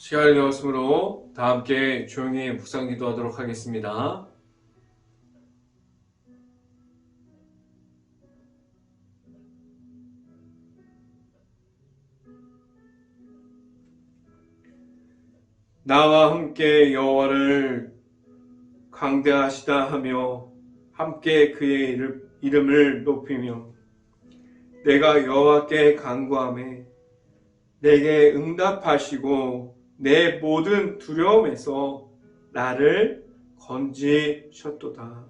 시간이 되었으므로 다 함께 조용히 묵상 기도하도록 하겠습니다. 나와 함께 여호와를 강대하시다 하며 함께 그의 이름을 높이며 내가 여호와께 간구하매 내게 응답하시고 내 모든 두려움에서 나를 건지셨도다.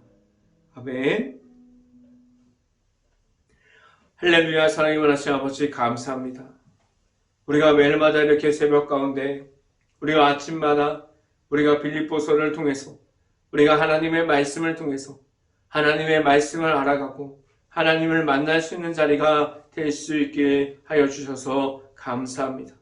아멘. 할렐루야. 사랑이 많으신 아버지 감사합니다. 우리가 매일마다 이렇게 새벽 가운데 우리가 아침마다 우리가 빌립보서를 통해서 우리가 하나님의 말씀을 통해서 하나님의 말씀을 알아가고 하나님을 만날 수 있는 자리가 될 수 있게 하여 주셔서 감사합니다.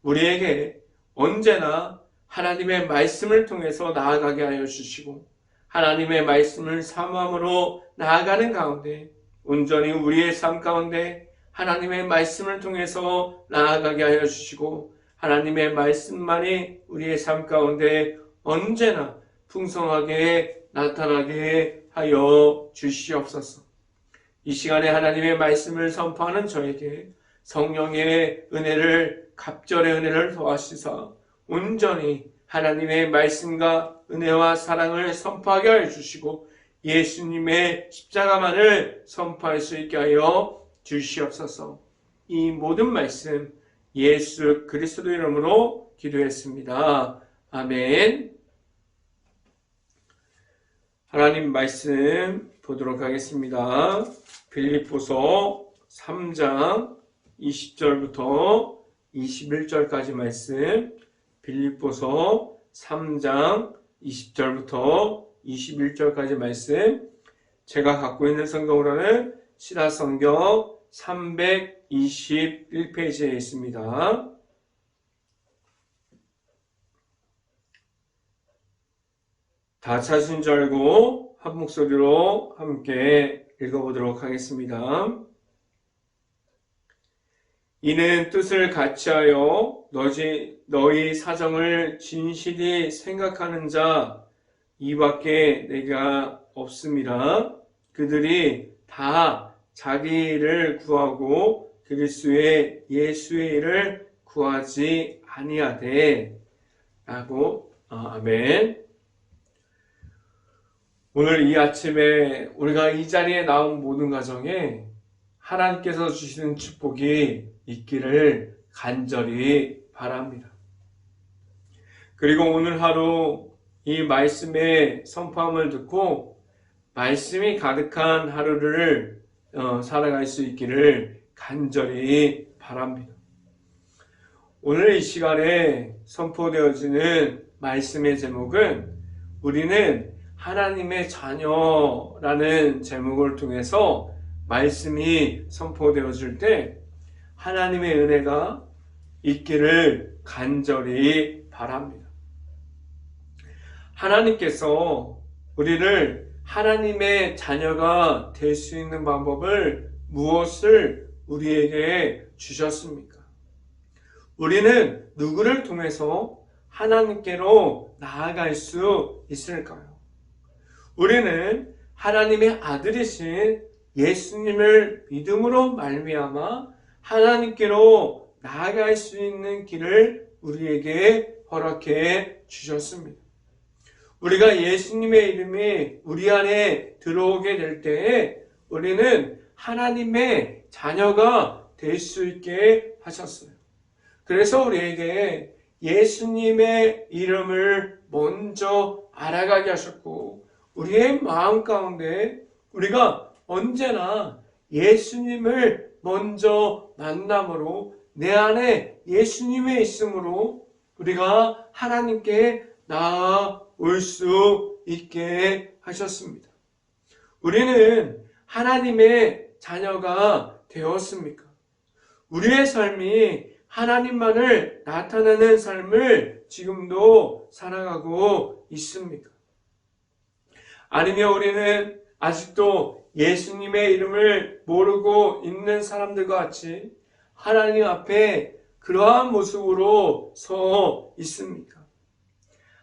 우리에게 언제나 하나님의 말씀을 통해서 나아가게 하여 주시고 하나님의 말씀을 사모함으로 나아가는 가운데 온전히 우리의 삶 가운데 하나님의 말씀을 통해서 나아가게 하여 주시고 하나님의 말씀만이 우리의 삶 가운데 언제나 풍성하게 나타나게 하여 주시옵소서. 이 시간에 하나님의 말씀을 선포하는 저에게 성령의 은혜를 갑절의 은혜를 더하시사 온전히 하나님의 말씀과 은혜와 사랑을 선포하게 하여 주시고 예수님의 십자가만을 선포할 수 있게 하여 주시옵소서. 이 모든 말씀 예수 그리스도 이름으로 기도했습니다. 아멘. 하나님 말씀 보도록 하겠습니다. 빌립보서 3장 20절부터 21절까지 말씀, 빌립보서 3장 20절부터 21절까지 말씀, 제가 갖고 있는 성경으로는 신약성경 321페이지에 있습니다. 다 찾으신 줄 알고 한 목소리로 함께 읽어보도록 하겠습니다. 이는 뜻을 같이하여 너희 사정을 진실히 생각하는 자 이밖에 내가 없음이라. 그들이 다 자기 일을 구하고 그리스도의 예수의 일을 구하지 아니하되 라고. 아멘. 오늘 이 아침에 우리가 이 자리에 나온 모든 가정에 하나님께서 주시는 축복이 있기를 간절히 바랍니다. 그리고 오늘 하루 이 말씀의 선포함을 듣고 말씀이 가득한 하루를 살아갈 수 있기를 간절히 바랍니다. 오늘 이 시간에 선포되어지는 말씀의 제목은 우리는 하나님의 자녀라는 제목을 통해서 말씀이 선포되어질 때 하나님의 은혜가 있기를 간절히 바랍니다. 하나님께서 우리를 하나님의 자녀가 될 수 있는 방법을 무엇을 우리에게 주셨습니까? 우리는 누구를 통해서 하나님께로 나아갈 수 있을까요? 우리는 하나님의 아들이신 예수님을 믿음으로 말미암아 하나님께로 나아갈 수 있는 길을 우리에게 허락해 주셨습니다. 우리가 예수님의 이름이 우리 안에 들어오게 될 때에 우리는 하나님의 자녀가 될 수 있게 하셨어요. 그래서 우리에게 예수님의 이름을 먼저 알아가게 하셨고 우리의 마음 가운데 우리가 언제나 예수님을 먼저 만남으로 내 안에 예수님의 있음으로 우리가 하나님께 나아올 수 있게 하셨습니다. 우리는 하나님의 자녀가 되었습니까? 우리의 삶이 하나님만을 나타내는 삶을 지금도 살아가고 있습니까? 아니면 우리는 아직도 예수님의 이름을 모르고 있는 사람들과 같이 하나님 앞에 그러한 모습으로 서 있습니까?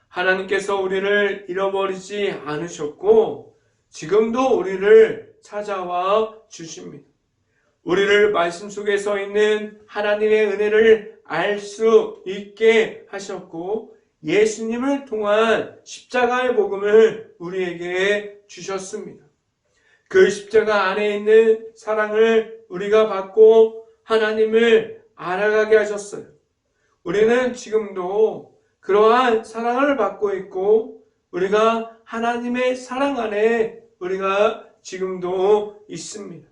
하나님께서 우리를 잃어버리지 않으셨고 지금도 우리를 찾아와 주십니다. 우리를 말씀 속에 서 있는 하나님의 은혜를 알 수 있게 하셨고 예수님을 통한 십자가의 복음을 우리에게 주셨습니다. 그 십자가 안에 있는 사랑을 우리가 받고 하나님을 알아가게 하셨어요. 우리는 지금도 그러한 사랑을 받고 있고 우리가 하나님의 사랑 안에 우리가 지금도 있습니다.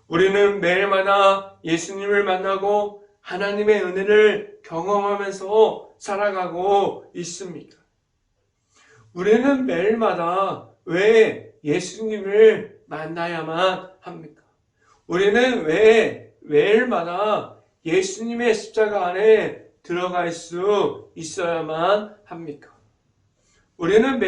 우리는 매일마다 예수님을 만나고 하나님의 은혜를 경험하면서 살아가고 있습니다. 우리는 매일마다 왜 예수님을 만나야만 합니까? 우리는 왜 매일마다 예수님의 십자가 안에 들어갈 수 있어야만 합니까? 우리는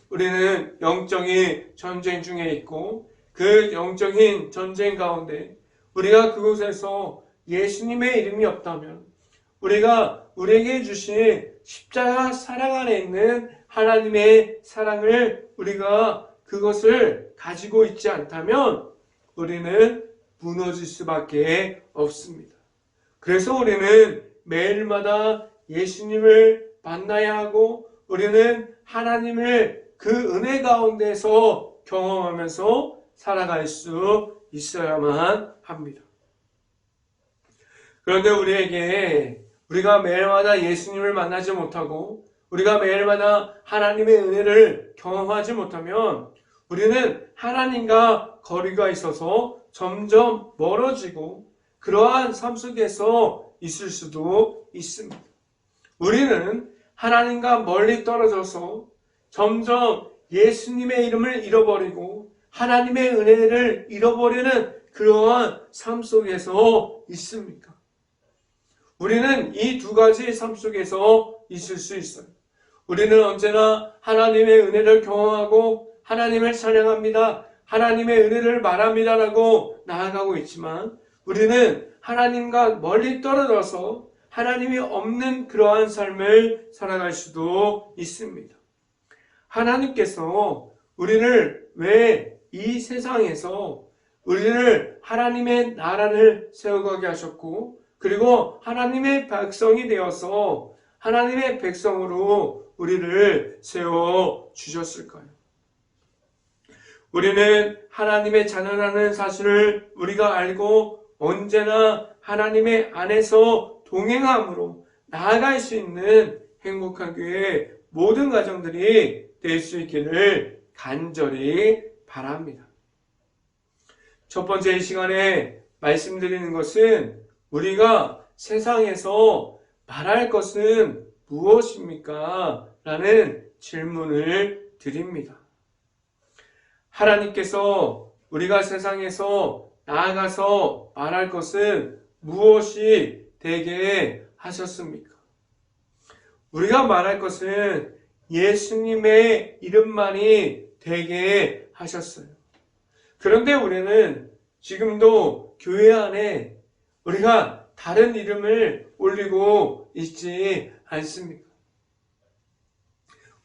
우리는 영적인 전쟁 중에 있고 그 영적인 전쟁 가운데 우리가 그곳에서 예수님의 이름이 없다면 우리에게 주신 십자가 사랑 안에 있는 하나님의 사랑을 우리가 그것을 가지고 있지 않다면 우리는 무너질 수밖에 없습니다. 그래서 우리는 매일마다 예수님을 만나야 하고 우리는 하나님을 그 은혜 가운데서 경험하면서 살아갈 수 있어야만 합니다. 그런데 우리가 매일마다 예수님을 만나지 못하고 우리가 매일마다 하나님의 은혜를 경험하지 못하면 우리는 하나님과 거리가 있어서 점점 멀어지고 그러한 삶 속에서 있을 수도 있습니다. 우리는 하나님과 멀리 떨어져서 점점 예수님의 이름을 잃어버리고 하나님의 은혜를 잃어버리는 그러한 삶 속에서 있습니까? 우리는 이 두 가지 삶 속에서 있을 수 있어요. 우리는 언제나 하나님의 은혜를 경험하고 하나님을 찬양합니다. 하나님의 은혜를 말합니다라고 나아가고 있지만 우리는 하나님과 멀리 떨어져서 하나님이 없는 그러한 삶을 살아갈 수도 있습니다. 하나님께서 우리를 왜 이 세상에서 우리를 하나님의 나라를 세워가게 하셨고 그리고 하나님의 백성이 되어서 하나님의 백성으로 우리를 세워주셨을까요? 우리는 하나님의 자녀라는 사실을 우리가 알고 언제나 하나님의 안에서 동행함으로 나아갈 수 있는 행복한 교회 모든 가정들이 될 수 있기를 간절히 바랍니다. 첫 번째 이 시간에 말씀드리는 것은 우리가 세상에서 말할 것은 무엇입니까? 라는 질문을 드립니다. 하나님께서 우리가 세상에서 나아가서 말할 것은 무엇이 되게 하셨습니까? 우리가 말할 것은 예수님의 이름만이 되게 하셨어요. 그런데 우리는 지금도 교회 안에 우리가 다른 이름을 올리고 있지 않습니까?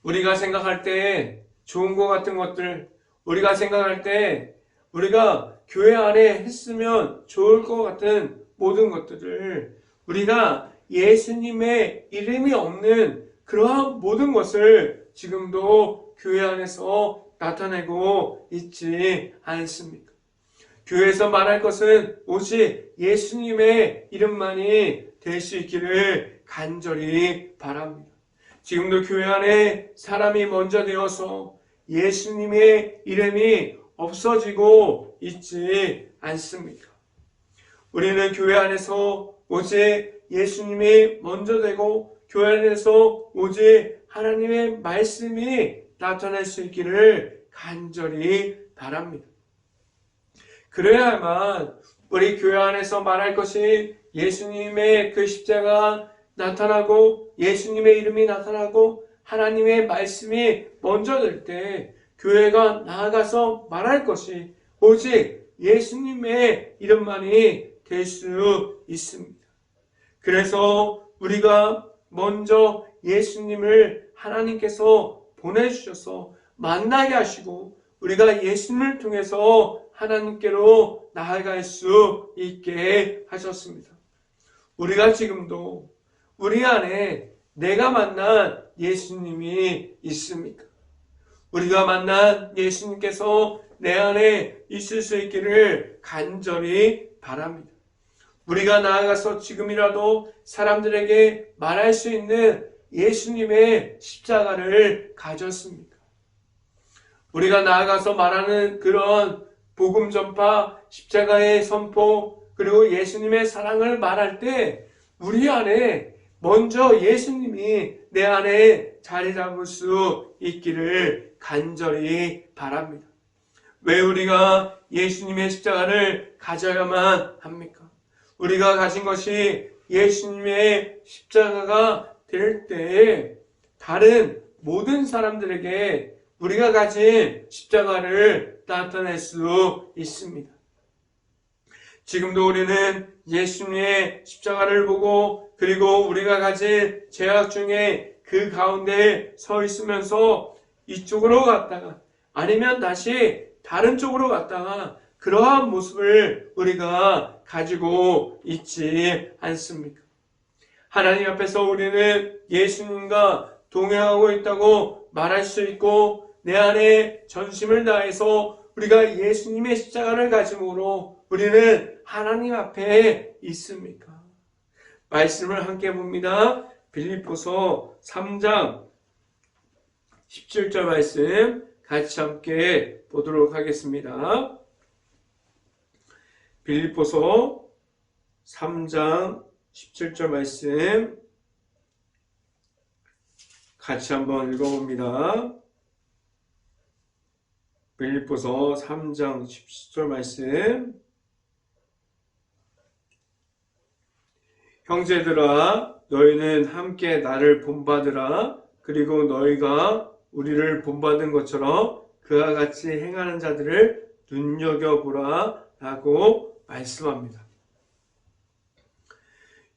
우리가 생각할 때 좋은 것 같은 것들, 우리가 생각할 때 우리가 교회 안에 했으면 좋을 것 같은 모든 것들을 우리가 예수님의 이름이 없는 그러한 모든 것을 지금도 교회 안에서 나타내고 있지 않습니까? 교회에서 말할 것은 오직 예수님의 이름만이 될 수 있기를 간절히 바랍니다. 지금도 교회 안에 사람이 먼저 되어서 예수님의 이름이 없어지고 있지 않습니까? 우리는 교회 안에서 오직 예수님이 먼저 되고 교회 안에서 오직 하나님의 말씀이 나타날 수 있기를 간절히 바랍니다. 그래야만 우리 교회 안에서 말할 것이 예수님의 그 십자가 나타나고 예수님의 이름이 나타나고 하나님의 말씀이 먼저 될 때 교회가 나아가서 말할 것이 오직 예수님의 이름만이 될 수 있습니다. 그래서 우리가 먼저 예수님을 하나님께서 보내주셔서 만나게 하시고 우리가 예수님을 통해서 하나님께로 나아갈 수 있게 하셨습니다. 우리가 지금도 우리 안에 내가 만난 예수님이 있습니까? 우리가 만난 예수님께서 내 안에 있을 수 있기를 간절히 바랍니다. 우리가 나아가서 지금이라도 사람들에게 말할 수 있는 예수님의 십자가를 가졌습니까? 우리가 나아가서 말하는 그런 복음 전파, 십자가의 선포, 그리고 예수님의 사랑을 말할 때 우리 안에 먼저 예수님이 내 안에 자리 잡을 수 있기를 간절히 바랍니다. 왜 우리가 예수님의 십자가를 가져야만 합니까? 우리가 가진 것이 예수님의 십자가가 될 때에 다른 모든 사람들에게 우리가 가진 십자가를 나타낼 수 있습니다. 지금도 우리는 예수님의 십자가를 보고 그리고 우리가 가진 죄악 중에 그 가운데 서 있으면서 이쪽으로 갔다가 아니면 다시 다른 쪽으로 갔다가 그러한 모습을 우리가 가지고 있지 않습니까? 하나님 앞에서 우리는 예수님과 동행하고 있다고 말할 수 있고 내 안에 전심을 다해서 우리가 예수님의 십자가를 가짐으로 우리는 하나님 앞에 있습니까? 말씀을 함께 봅니다. 빌립보서 3장 17절 말씀 같이 함께 보도록 하겠습니다. 빌립보서 3장 17절 말씀 같이 한번 읽어봅니다. 빌립보서 3장 17절 말씀 형제들아 너희는 함께 나를 본받으라. 그리고 너희가 우리를 본받은 것처럼 그와 같이 행하는 자들을 눈여겨보라 라고 말씀합니다.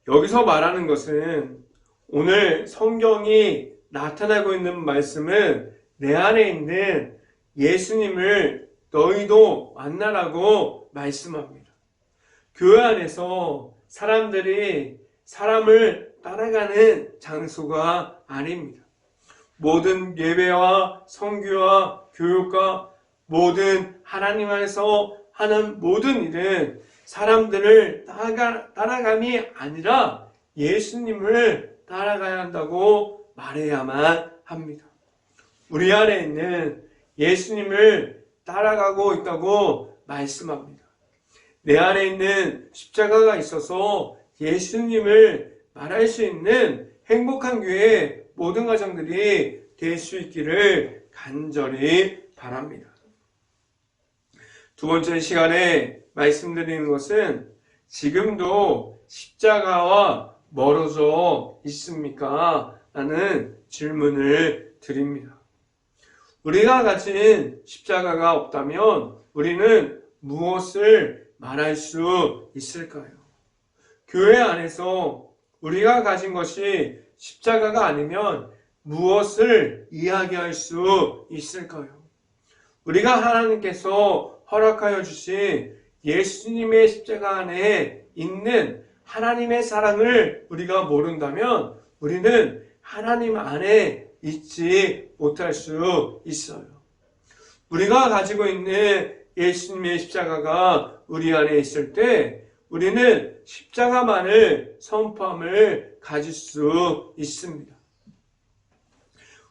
여기서 말하는 것은 오늘 성경이 나타나고 있는 말씀은 내 안에 있는 예수님을 너희도 만나라고 말씀합니다. 교회 안에서 사람들이 사람을 따라가는 장소가 아닙니다. 모든 예배와 선교와 교육과 모든 하나님 안에서 하는 모든 일은 사람들을 따라감이 아니라 예수님을 따라가야 한다고 말해야만 합니다. 우리 안에 있는 예수님을 따라가고 있다고 말씀합니다. 내 안에 있는 십자가가 있어서 예수님을 말할 수 있는 행복한 교회 모든 가정들이 될 수 있기를 간절히 바랍니다. 두 번째 시간에 말씀드리는 것은 지금도 십자가와 멀어져 있습니까? 라는 질문을 드립니다. 우리가 가진 십자가가 없다면 우리는 무엇을 말할 수 있을까요? 교회 안에서 우리가 가진 것이 십자가가 아니면 무엇을 이야기할 수 있을까요? 우리가 하나님께서 허락하여 주신 예수님의 십자가 안에 있는 하나님의 사랑을 우리가 모른다면 우리는 하나님 안에 있지 못할 수 있어요. 우리가 가지고 있는 예수님의 십자가가 우리 안에 있을 때 우리는 십자가만을 선포함을 가질 수 있습니다.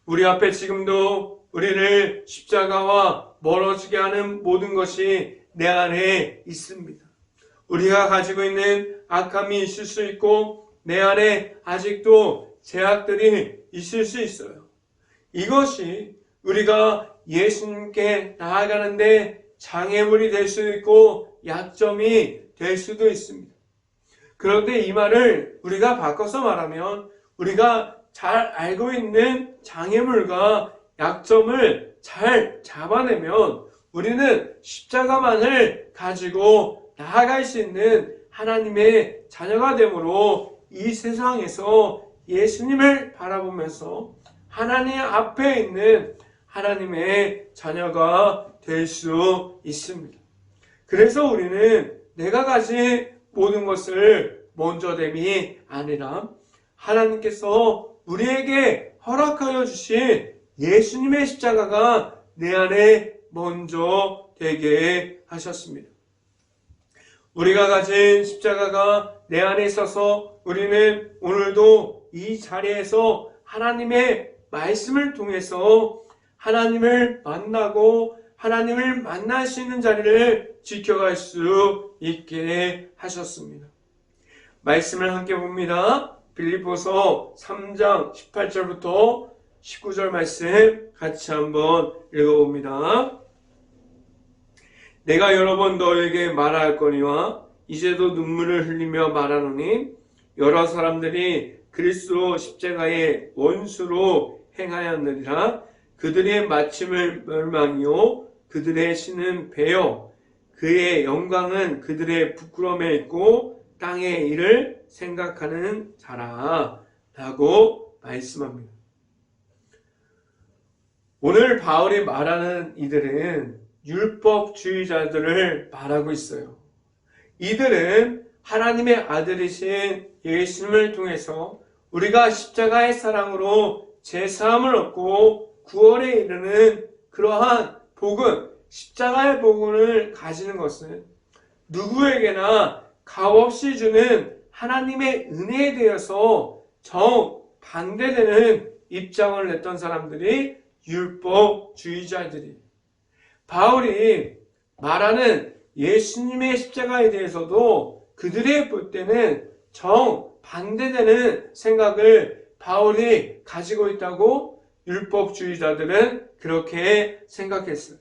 우리 앞에 지금도 우리를 십자가와 멀어지게 하는 모든 것이 내 안에 있습니다. 우리가 가지고 있는 악함이 있을 수 있고 내 안에 아직도 죄악들이 있을 수 있어요. 이것이 우리가 예수님께 나아가는데 장애물이 될 수도 있고 약점이 될 수도 있습니다. 그런데 이 말을 우리가 바꿔서 말하면 우리가 잘 알고 있는 장애물과 약점을 잘 잡아내면 우리는 십자가만을 가지고 나아갈 수 있는 하나님의 자녀가 되므로 이 세상에서 예수님을 바라보면서 하나님 앞에 있는 하나님의 자녀가 될 수 있습니다. 그래서 우리는 내가 가진 모든 것을 먼저 됨이 아니라 하나님께서 우리에게 허락하여 주신 예수님의 십자가가 내 안에 먼저 되게 하셨습니다. 우리가 가진 십자가가 내 안에 있어서 우리는 오늘도 이 자리에서 하나님의 말씀을 통해서 하나님을 만나고 하나님을 만날 수 있는 자리를 지켜갈 수 있게 하셨습니다. 말씀을 함께 봅니다. 빌립보서 3장 18절부터 19절 말씀 같이 한번 읽어봅니다. 내가 여러 번 너에게 말하였거니와 이제도 눈물을 흘리며 말하노니 여러 사람들이 그리스도 십자가의 원수로 행하였느니라. 그들의 마침을 멸망이요 그들의 신은 배요 그의 영광은 그들의 부끄러움에 있고 땅의 일을 생각하는 자라 라고 말씀합니다. 오늘 바울이 말하는 이들은 율법주의자들을 말하고 있어요. 이들은 하나님의 아들이신 예수님을 통해서 우리가 십자가의 사랑으로 제사함을 얻고 구원에 이르는 그러한 복음, 십자가의 복음을 가지는 것은 누구에게나 값없이 주는 하나님의 은혜에 대해서 정반대되는 입장을 냈던 사람들이 율법주의자들이. 바울이 말하는 예수님의 십자가에 대해서도 그들의 볼 때는 정반대되는 생각을 바울이 가지고 있다고 율법주의자들은 그렇게 생각했어요.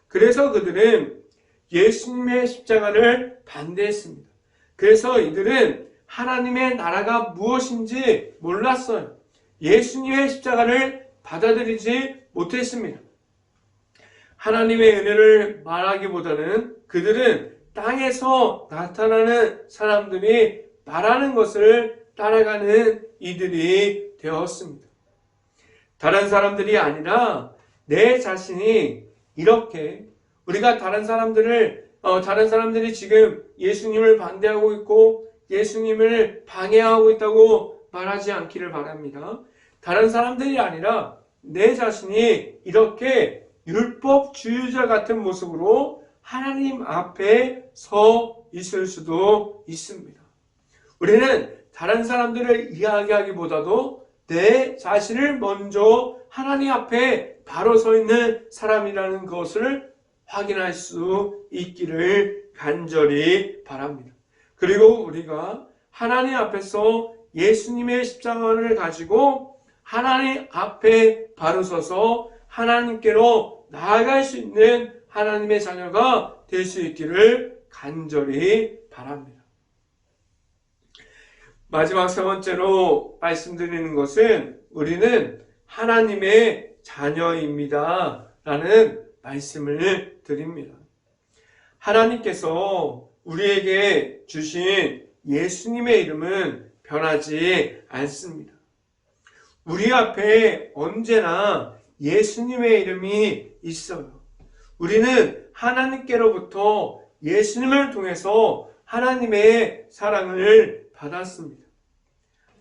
그래서 그들은 예수님의 십자가를 반대했습니다. 그래서 이들은 하나님의 나라가 무엇인지 몰랐어요. 예수님의 십자가를 받아들이지 못했습니다. 하나님의 은혜를 말하기보다는 그들은 땅에서 나타나는 사람들이 말하는 것을 따라가는 이들이 되었습니다. 다른 사람들이 아니라 내 자신이 이렇게 우리가 다른 사람들이 지금 예수님을 반대하고 있고 예수님을 방해하고 있다고 말하지 않기를 바랍니다. 다른 사람들이 아니라 내 자신이 이렇게 율법주의자 같은 모습으로 하나님 앞에 서 있을 수도 있습니다. 우리는 다른 사람들을 이야기하기보다도 내 자신을 먼저 하나님 앞에 바로 서 있는 사람이라는 것을 확인할 수 있기를 간절히 바랍니다. 그리고 우리가 하나님 앞에서 예수님의 십자가를 가지고 하나님 앞에 바로 서서 하나님께로 나아갈 수 있는 하나님의 자녀가 될 수 있기를 간절히 바랍니다. 마지막 세 번째로 말씀드리는 것은 우리는 하나님의 자녀입니다 라는 말씀을 드립니다. 하나님께서 우리에게 주신 예수님의 이름은 변하지 않습니다. 우리 앞에 언제나 예수님의 이름이 있어요. 우리는 하나님께로부터 예수님을 통해서 하나님의 사랑을 받았습니다.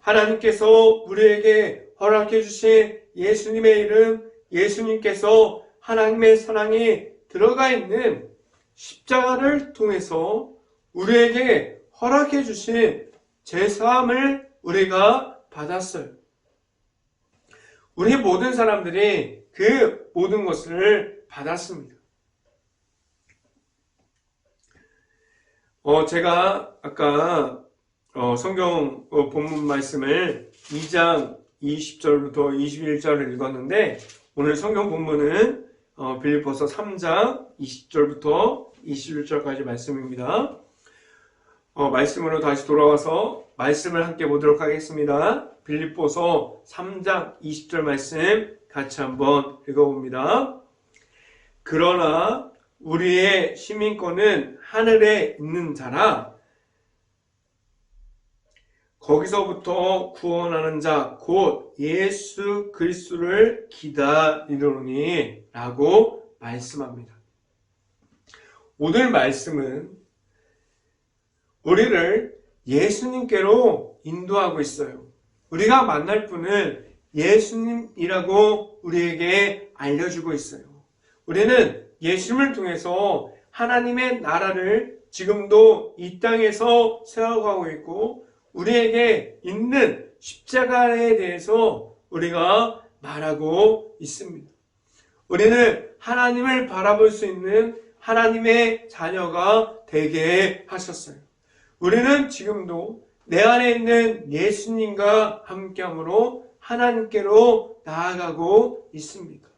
하나님께서 우리에게 허락해 주신 예수님의 이름, 예수님께서 하나님의 사랑이 들어가 있는 십자가를 통해서 우리에게 허락해 주신 제사함을 우리가 받았어요. 우리 모든 사람들이 그 모든 것을 받았습니다. 제가 아까 성경 본문 말씀을 2장 20절부터 21절을 읽었는데 오늘 성경 본문은 빌립보서 3장 20절부터 21절까지 말씀입니다. 말씀으로 다시 돌아와서 말씀을 함께 보도록 하겠습니다. 빌립보서 3장 20절 말씀 같이 한번 읽어봅니다. 그러나 우리의 시민권은 하늘에 있는 자라 거기서부터 구원하는 자 곧 예수 그리스도를 기다리노니 라고 말씀합니다. 오늘 말씀은 우리를 예수님께로 인도하고 있어요. 우리가 만날 분은 예수님이라고 우리에게 알려주고 있어요. 우리는 예수님을 통해서 하나님의 나라를 지금도 이 땅에서 세워가고 있고 우리에게 있는 십자가에 대해서 우리가 말하고 있습니다. 우리는 하나님을 바라볼 수 있는 하나님의 자녀가 되게 하셨어요. 우리는 지금도 내 안에 있는 예수님과 함께함으로 하나님께로 나아가고 있습니다.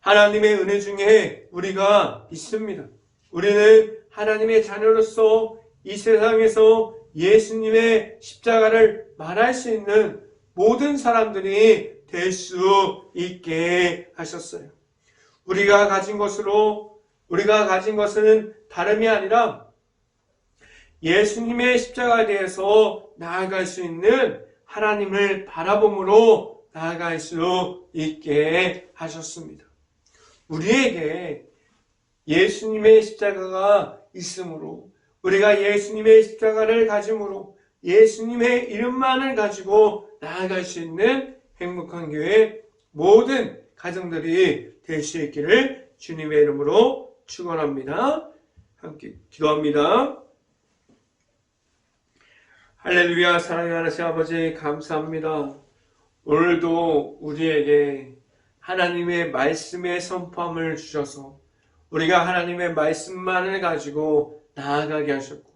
하나님의 은혜 중에 우리가 있습니다. 우리는 하나님의 자녀로서 이 세상에서 예수님의 십자가를 말할 수 있는 모든 사람들이 될 수 있게 하셨어요. 우리가 가진 것은 다름이 아니라 예수님의 십자가에 대해서 나아갈 수 있는 하나님을 바라봄으로 나아갈 수 있게 하셨습니다. 우리에게 예수님의 십자가가 있으므로 우리가 예수님의 십자가를 가짐으로 예수님의 이름만을 가지고 나아갈 수 있는 행복한 교회 모든 가정들이 될 수 있기를 주님의 이름으로 축원합니다. 함께 기도합니다. 할렐루야. 사랑의 하나님 아버지 감사합니다. 오늘도 우리에게 하나님의 말씀의 선포함을 주셔서 우리가 하나님의 말씀만을 가지고 나아가게 하셨고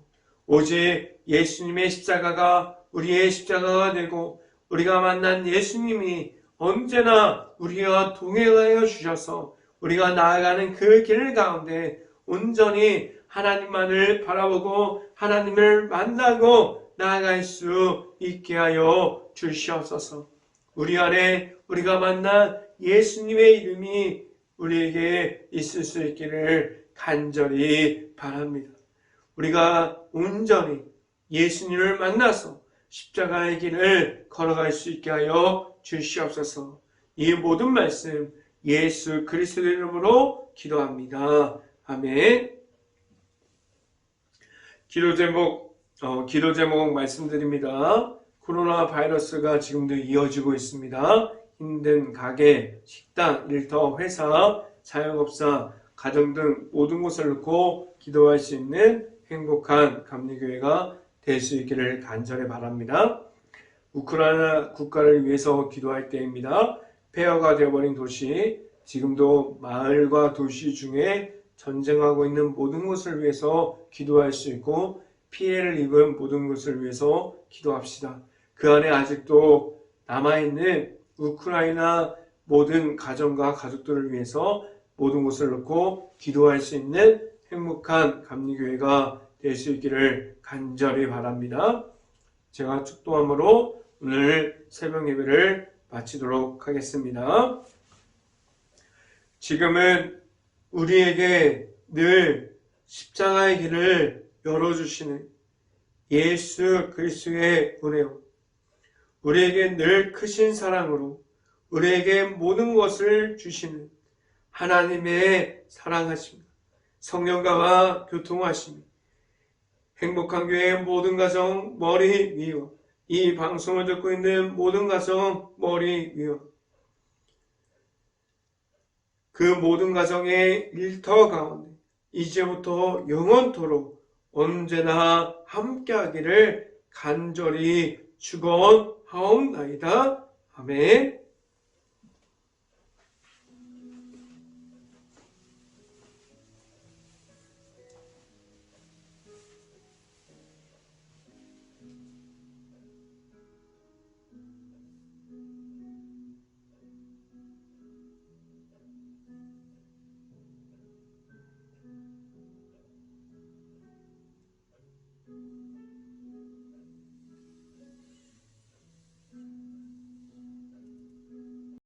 오직 예수님의 십자가가 우리의 십자가가 되고 우리가 만난 예수님이 언제나 우리와 동행하여 주셔서 우리가 나아가는 그 길 가운데 온전히 하나님만을 바라보고 하나님을 만나고 나아갈 수 있게 하여 주시옵소서. 우리 안에 우리가 만난 예수님의 이름이 우리에게 있을 수 있기를 간절히 바랍니다. 우리가 온전히 예수님을 만나서 십자가의 길을 걸어갈 수 있게 하여 주시옵소서. 이 모든 말씀 예수 그리스도의 이름으로 기도합니다. 아멘. 기도 제목 말씀드립니다. 코로나 바이러스가 지금도 이어지고 있습니다. 힘든 가게, 식당, 일터, 회사, 자영업자, 가정 등 모든 곳을 놓고 기도할 수 있는 행복한 감리교회가 될 수 있기를 간절히 바랍니다. 우크라이나 국가를 위해서 기도할 때입니다. 폐허가 되어버린 도시, 지금도 마을과 도시 중에 전쟁하고 있는 모든 곳을 위해서 기도할 수 있고 피해를 입은 모든 곳을 위해서 기도합시다. 그 안에 아직도 남아있는 우크라이나 모든 가정과 가족들을 위해서 모든 곳을 놓고 기도할 수 있는 행복한 감리교회가 될 수 있기를 간절히 바랍니다. 제가 축도함으로 오늘 새벽 예배를 마치도록 하겠습니다. 지금은 우리에게 늘 십자가의 길을 열어주시는 예수 그리스도의 은혜요, 우리에게 늘 크신 사랑으로 우리에게 모든 것을 주시는 하나님의 사랑하심, 성령과와 교통하심, 행복한 교회의 모든 가정 머리 위와 이 방송을 듣고 있는 모든 가정 머리 위와 그 모든 가정의 일터 가운데 이제부터 영원토록 언제나 함께하기를 간절히 축원하옵나이다. 아멘.